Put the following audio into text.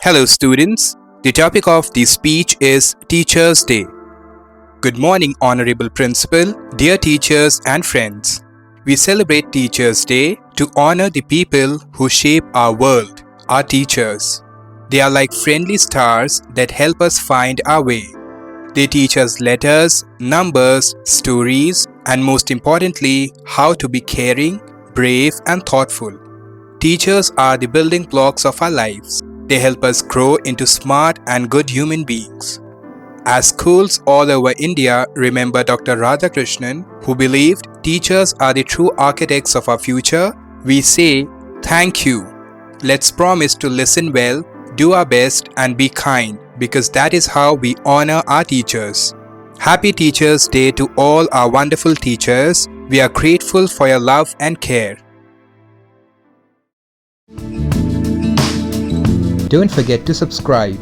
Hello, students. The topic of the speech is Teachers' Day. Good morning, Honorable Principal, dear teachers and friends. We celebrate Teachers' Day to honor the people who shape our world, our teachers. They are like friendly stars that help us find our way. They teach us letters, numbers, stories, and most importantly, how to be caring, brave, and thoughtful. Teachers are the building blocks of our lives. They help us grow into smart and good human beings. As schools all over India remember Dr. Radhakrishnan, who believed teachers are the true architects of our future, we say, thank you. Let's promise to listen well, do our best, and be kind, because that is how we honor our teachers. Happy Teachers' Day to all our wonderful teachers. We are grateful for your love and care. Don't forget to subscribe.